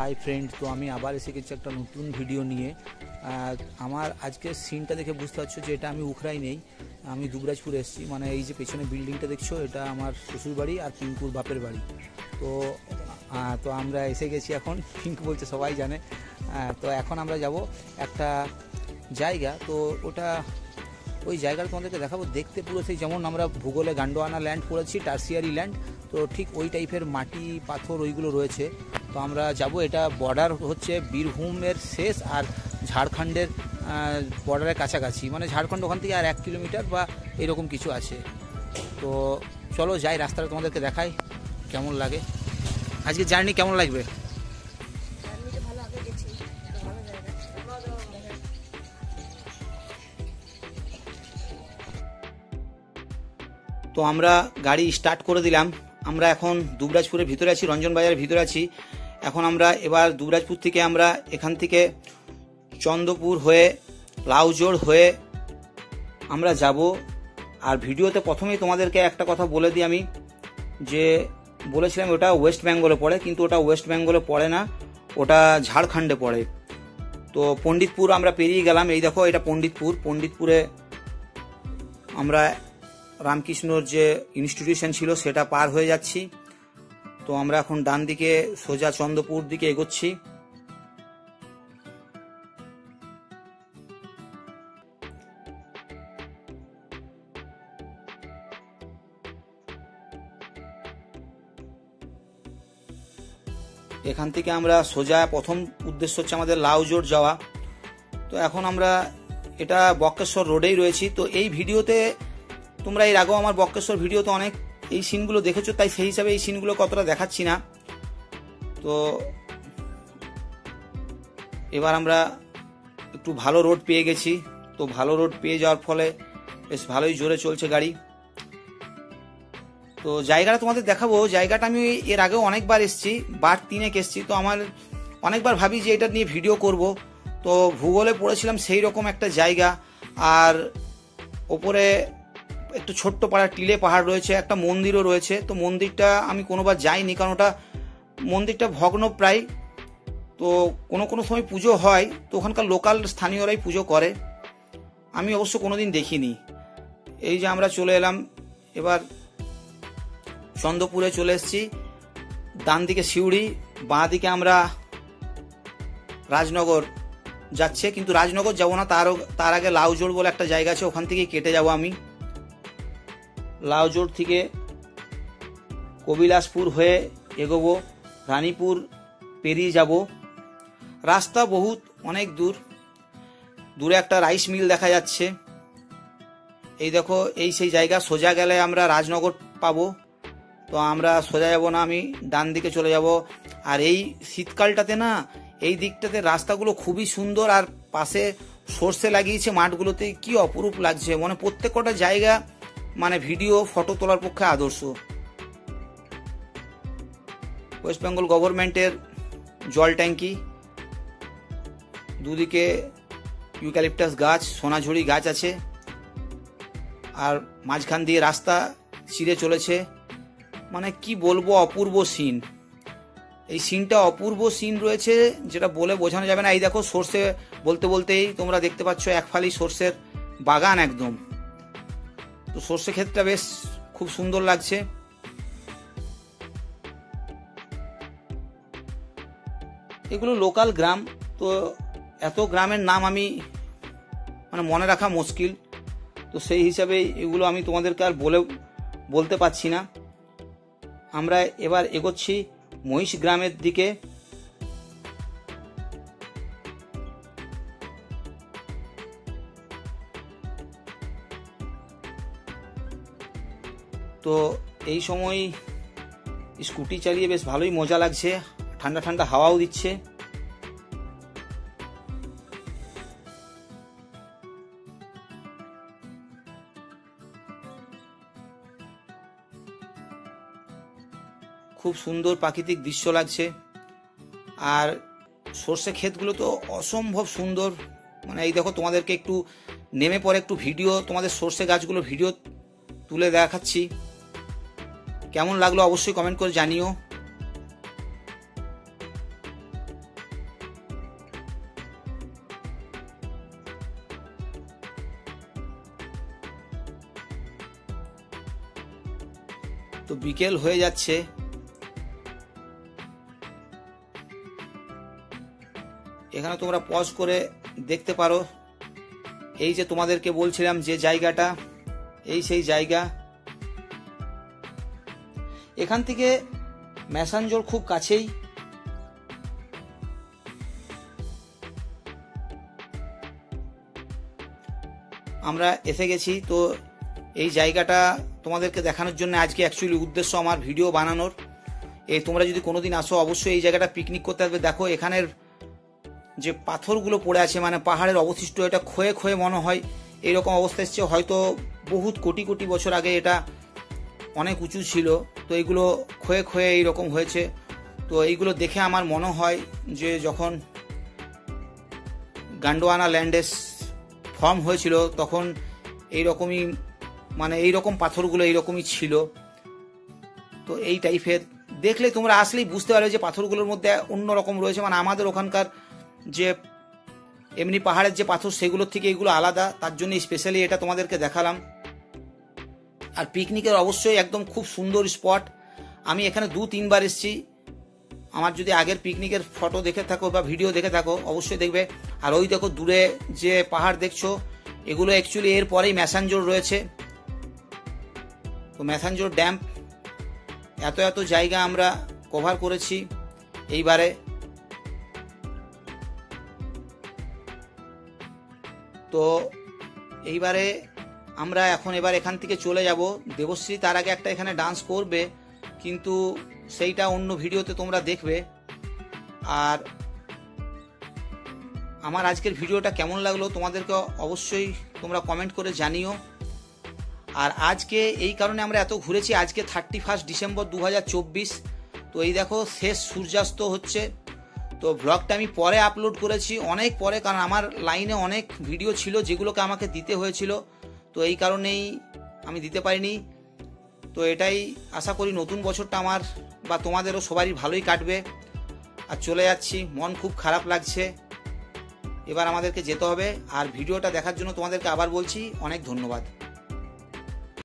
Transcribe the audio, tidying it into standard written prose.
High friend, तो আমি আবার এসে গেছি একটা নতুন ভিডিও নিয়ে। আমার আজকের সিনটা দেখে বুঝতে পারছো যে এটা আমি উখরাই নেই, আমি দুবরাজপুর এসেছি। মানে এই যে পেছনে বিল্ডিংটা দেখছো এটা আমার শ্বশুর বাড়ি আর পিঙ্কুর বাপের বাড়ি। তো তো আমরা এসে গেছি এখন, পিঙ্কু বলছে সবাই জানে। তো এখন আমরা যাব একটা জায়গা, তো ওটা ওই জায়গাটা তোমাদেরকে দেখাবো। দেখতে পুরো সেই যেমন আমরা ভূগোলে গান্ডোয়ানা ল্যান্ড পড়েছি, টার্সিয়ারি ল্যান্ড, তো ঠিক ওই টাইপের মাটি পাথর ওইগুলো রয়েছে। তো আমরা যাব, এটা বর্ডার হচ্ছে বীরভূমের শেষ আর ঝাড়খণ্ডের বর্ডারের কাছাকাছি, মানে ঝাড়খণ্ড ওখান থেকে আর 1 কিলোমিটার বা এরকম কিছু আছে। তো চলো যাই, রাস্তাটা তোমাদেরকে দেখাই কেমন লাগে। আজকে জার্নি কেমন লাগবে? তো আমরা গাড়ি স্টার্ট করে দিলাম। আমরা এখন দুবরাজপুরের ভিতরে আছি, রঞ্জন বাজারের ভিতরে আছি। এখন আমরা এবার দুবরাজপুর থেকে আমরা এখান থেকে চন্দ্রপুর হয়ে লাউজোড় হয়ে আমরা যাব। আর ভিডিওতে প্রথমেই তোমাদেরকে একটা কথা বলে দিই আমি, যে বলেছিলাম ওটা ওয়েস্ট বেঙ্গলে পড়ে, কিন্তু ওটা ওয়েস্ট বেঙ্গলে পড়ে না, ওটা ঝাড়খণ্ডে পড়ে। তো পণ্ডিতপুর আমরা পেরিয়ে গেলাম। এই দেখো এটা পণ্ডিতপুর। পণ্ডিতপুরে আমরা রামকৃষ্ণর যে ইনস্টিটিউশন ছিল সেটা পার হয়ে যাচ্ছি। তো আমরা এখন ডান দিকে সোজা চন্দ্রপুর দিকে এগোচ্ছি। এখান থেকে আমরা সোজা, প্রথম উদ্দেশ্য হচ্ছে আমাদের লাউজোড় যাওয়া। তো এখন আমরা এটা বক্রেশ্বর রোডেই রয়েছি। তো এই ভিডিওতে তোমরা এর আগেও আমার বক্রেশ্বর ভিডিওতে অনেক এই সিনগুলো দেখেছো, তাই সেই হিসাবে এই সিনগুলো কতটা দেখাচ্ছি না। তো এবার আমরা একটু ভালো রোড পেয়ে গেছি। তো ভালো রোড পেয়ে যাওয়ার ফলে বেশ ভালোই জোরে চলছে গাড়ি। তো জায়গাটা তোমাদের দেখাবো। জায়গাটা আমি এর আগেও অনেকবার এসেছি, বার 3 এসেছি। তো আমার অনেকবার ভাবি যে এটা নিয়ে ভিডিও করব। তো ভূগোলে পড়েছিলাম সেই রকম একটা জায়গা। আর ওপরে একটু ছোট্ট পাড়া টিলে পাহাড় রয়েছে, একটা মন্দিরও রয়েছে। তো মন্দিরটা আমি কোনোবার যাইনি, কারণ ওটা মন্দিরটা ভগ্ন প্রায়। তো কোনো কোনো সময় পুজো হয়, তো ওখানকার লোকাল স্থানীয়রাই পুজো করে, আমি অবশ্য কোনোদিন দেখিনি। এই যে আমরা চলে এলাম, এবার চন্দ্রপুরে চলে এসেছি। ডান দিকে সিউড়ি, বাঁ দিকে আমরা রাজনগর যাচ্ছে, কিন্তু রাজনগর যাবো না, তার আগে লাউজোড় বলে একটা জায়গা আছে, ওখান থেকে কেটে যাব আমি। লাউজোড় থেকে কবিলাসপুর হয়ে এগোবো, রানীপুর পেরিয়ে যাব। রাস্তা বহুত অনেক দূর, দূরে একটা রাইস মিল দেখা যাচ্ছে। এই দেখো এই সেই জায়গা, সোজা গেলে আমরা রাজনগর পাবো। তো আমরা সোজা যাব না, আমি ডান দিকে চলে যাব। আর এই শীতকালটাতে না এই দিকটাতে রাস্তাগুলো খুবই সুন্দর, আর পাশে সর্ষে লাগিয়েছে মাঠগুলোতে, কি অপরূপ লাগছে। মানে প্রত্যেকটা জায়গা মানে ভিডিও ফটো তোলার পক্ষে আদর্শ। ওয়েস্ট বেঙ্গল গভর্নমেন্টের জল ট্যাঙ্কি, দুদিকে ইউক্যালিপটাস গাছ, সোনাঝুরি গাছ আছে, আর মাঝখান দিয়ে রাস্তা ছিঁড়ে চলেছে। মানে কি বলবো, অপূর্ব সিন। এই সিনটা অপূর্ব সিন রয়েছে, যেটা বলে বোঝানো যাবে না। এই দেখো সর্ষে বলতে বলতেই তোমরা দেখতে পাচ্ছ এক ফালি সর্ষের বাগান একদম। তো সর্ষে ক্ষেতটা বেশ খুব সুন্দর লাগছে। এগুলো লোকাল গ্রাম, তো এত গ্রামের নাম আমি মানে মনে রাখা মুশকিল। তো সেই হিসাবে এগুলো আমি তোমাদেরকে আর বলতে পারছি না। আমরা এবার এগোচ্ছি মহিষ গ্রামের দিকে। তো এই সময় স্কুটি চালিয়ে বেশ ভালোই মজা লাগছে, ঠান্ডা ঠান্ডা হাওয়াও দিচ্ছে। খুব সুন্দর প্রাকৃতিক দৃশ্য লাগছে। আর সর্ষে ক্ষেতগুলো তো অসম্ভব সুন্দর। মানে এই দেখো তোমাদেরকে একটু নেমে পরে একটু ভিডিও, তোমাদের সর্ষে গাছগুলো ভিডিও তুলে দেখাচ্ছি। কেমন লাগলো অবশ্যই কমেন্ট করে জানিও। তো বিকেল হয়ে যাচ্ছে, এখানে তোমরা পজ করে দেখতে পারো। এই যে তোমাদেরকে বলছিলাম যে জায়গাটা, এই সেই জায়গা। এখান থেকে ম্যাসাঞ্জোর খুব কাছেই। আমরা এসে গেছি। তো এই জায়গাটা তোমাদেরকে দেখানোর জন্য আজকে অ্যাকচুয়ালি উদ্দেশ্য আমার ভিডিও বানানোর। এই তোমরা যদি কোনোদিন আসো অবশ্যই এই জায়গাটা পিকনিক করতে আসবে। দেখো এখানের যে পাথরগুলো পড়ে আছে, মানে পাহাড়ের অবশিষ্ট, এটা ক্ষয়ে ক্ষয়ে মনে হয় এইরকম অবস্থা এসছে। হয়তো বহুত কোটি কোটি বছর আগে এটা অনেক উঁচু ছিল, তো এইগুলো ক্ষয়ে ক্ষয়ে এইরকম হয়েছে। তো এইগুলো দেখে আমার মনে হয় যে যখন গন্ডোয়ানা ল্যান্ডেস ফর্ম হয়েছিল তখন এইরকমই, মানে এইরকম পাথরগুলো এইরকমই ছিল। তো এই টাইপের দেখলে তোমরা আসলেই বুঝতে পারবে যে পাথরগুলোর মধ্যে অন্যরকম রয়েছে, মানে আমাদের ওখানকার যে এমনি পাহাড়ের যে পাথর সেগুলোর থেকে এগুলো আলাদা। তার জন্য স্পেশালি এটা তোমাদেরকে দেখালাম। আর পিকনিকের অবশ্যই একদম খুব সুন্দর স্পট। আমি এখানে 2-3 বার এসেছি। আমার যদি আগের পিকনিকের ফটো দেখে থাকো বা ভিডিও দেখে থাকো অবশ্যই দেখবে। আর ওই দেখো দূরে যে পাহাড় দেখছো, এগুলো অ্যাকচুয়ালি এর পরেই ম্যাসাঞ্জোর রয়েছে। তো ম্যাসাঞ্জোর ড্যাম, এত এত জায়গা আমরা কভার করেছি এইবারে। তো এইবারে আমরা এবার এখান থেকে চলে যাব। দেবশ্রী তার আগে একটা এখানে ডান্স করবে, কিন্তু সেইটা অন্য ভিডিওতে তোমরা দেখবে। আর আমার আজকের ভিডিওটা কেমন লাগলো তোমাদেরকে অবশ্যই তোমরা কমেন্ট করে জানিও। আর আজকে এই কারণে আমরা এত ঘুরেছি, আজকে 31 ডিসেম্বর 2024। তো এই দেখো শেষ সূর্যাস্ত হচ্ছে। তো ব্লগটা আমি পরে আপলোড করেছি, অনেক পরে, কারণ আমার লাইনে অনেক ভিডিও ছিল যেগুলোকে আমাকে দিতে হয়েছিল। তো এই কারণেই আমি দিতে পারিনি। তো এটাই আশা করি নতুন বছরটা আমার বা তোমাদেরও সবারই ভালোই কাটবে। আর চলে যাচ্ছি, মন খুব খারাপ লাগছে, এবার আমাদেরকে যেতে হবে। আর ভিডিওটা দেখার জন্য তোমাদেরকে আবার বলছি অনেক ধন্যবাদ।